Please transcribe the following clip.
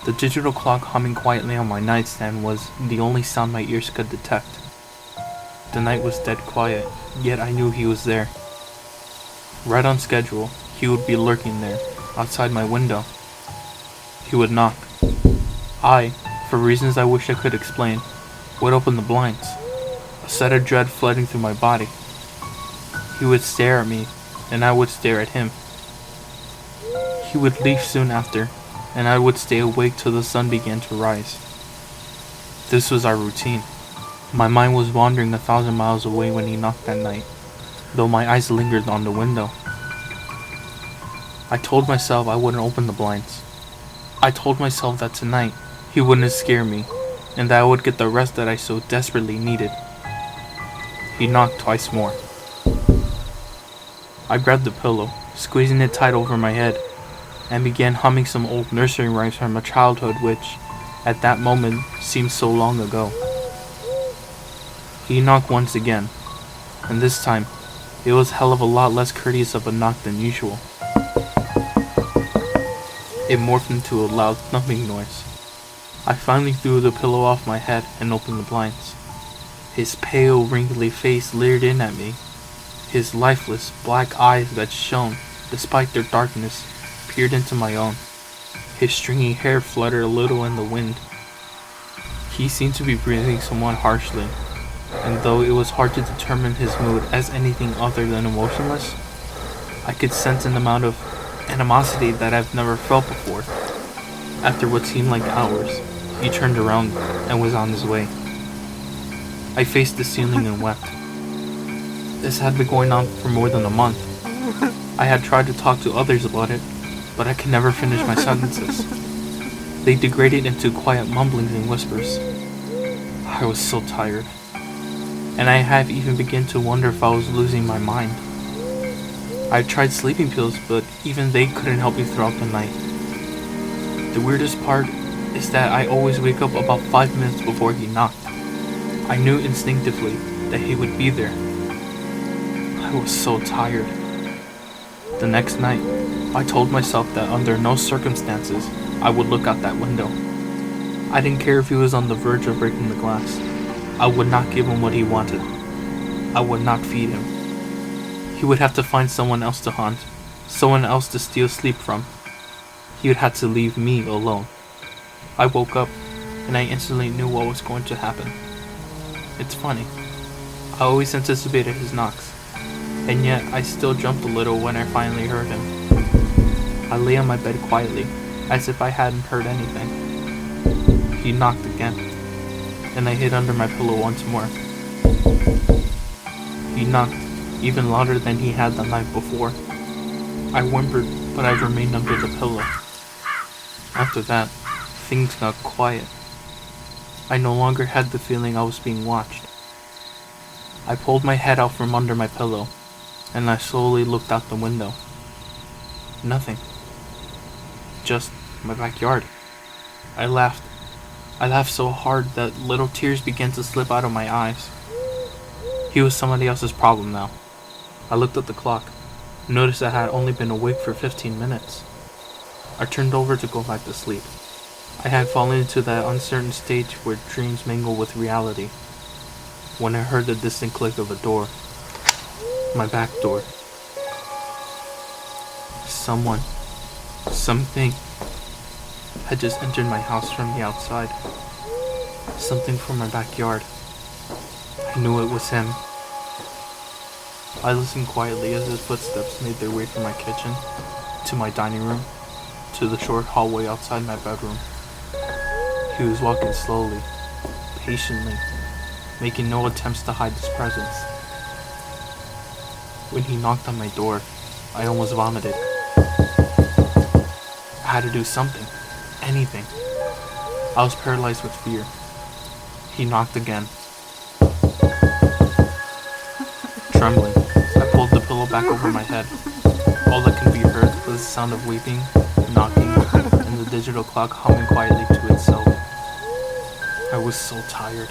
The digital clock humming quietly on my nightstand was the only sound my ears could detect. The night was dead quiet, yet I knew he was there. Right on schedule, he would be lurking there, outside my window. He would knock. I, for reasons I wish I could explain, would open the blinds, a set of dread flooding through my body. He would stare at me, and I would stare at him. He would leave soon after, and I would stay awake till the sun began to rise. This was our routine. My mind was wandering 1,000 miles away when he knocked that night, though my eyes lingered on the window. I told myself I wouldn't open the blinds. I told myself that tonight he wouldn't scare me, and that I would get the rest that I so desperately needed. He knocked twice more. I grabbed the pillow, squeezing it tight over my head, and began humming some old nursery rhymes from my childhood which, at that moment, seemed so long ago. He knocked once again, and this time, it was hell of a lot less courteous of a knock than usual. It morphed into a loud thumping noise. I finally threw the pillow off my head and opened the blinds. His pale, wrinkly face leered in at me. His lifeless, black eyes that shone, despite their darkness, peered into my own. His stringy hair fluttered a little in the wind. He seemed to be breathing somewhat harshly, and though it was hard to determine his mood as anything other than emotionless, I could sense an amount of animosity that I've never felt before. After what seemed like hours, he turned around and was on his way. I faced the ceiling and wept. This had been going on for more than a month. I had tried to talk to others about it, but I could never finish my sentences. They degraded into quiet mumblings and whispers. I was so tired, and I have even begun to wonder if I was losing my mind. I tried sleeping pills, but even they couldn't help me throughout the night. The weirdest part is that I always wake up about 5 minutes before he knocked. I knew instinctively that he would be there. I was so tired. The next night, I told myself that under no circumstances I would look out that window. I didn't care if he was on the verge of breaking the glass. I would not give him what he wanted. I would not feed him. He would have to find someone else to haunt, someone else to steal sleep from. He would have to leave me alone. I woke up, and I instantly knew what was going to happen. It's funny. I always anticipated his knocks, and yet I still jumped a little when I finally heard him. I lay on my bed quietly, as if I hadn't heard anything. He knocked again, and I hid under my pillow once more. He knocked even louder than he had the night before. I whimpered, but I remained under the pillow. After that, things got quiet. I no longer had the feeling I was being watched. I pulled my head out from under my pillow, and I slowly looked out the window. Nothing. Just my backyard. I laughed. I laughed so hard that little tears began to slip out of my eyes. He was somebody else's problem now. I looked at the clock, noticed I had only been awake for 15 minutes. I turned over to go back to sleep. I had fallen into that uncertain stage where dreams mingle with reality, when I heard the distant click of a door. My back door. Someone, something, had just entered my house from the outside. Something from my backyard. I knew it was him. I listened quietly as his footsteps made their way from my kitchen, to my dining room, to the short hallway outside my bedroom. He was walking slowly, patiently, making no attempts to hide his presence. When he knocked on my door, I almost vomited. I had to do something, anything. I was paralyzed with fear. He knocked again. Trembling, I pulled the pillow back over my head. All that could be heard was the sound of weeping, knocking, and the digital clock humming quietly to itself. I was so tired.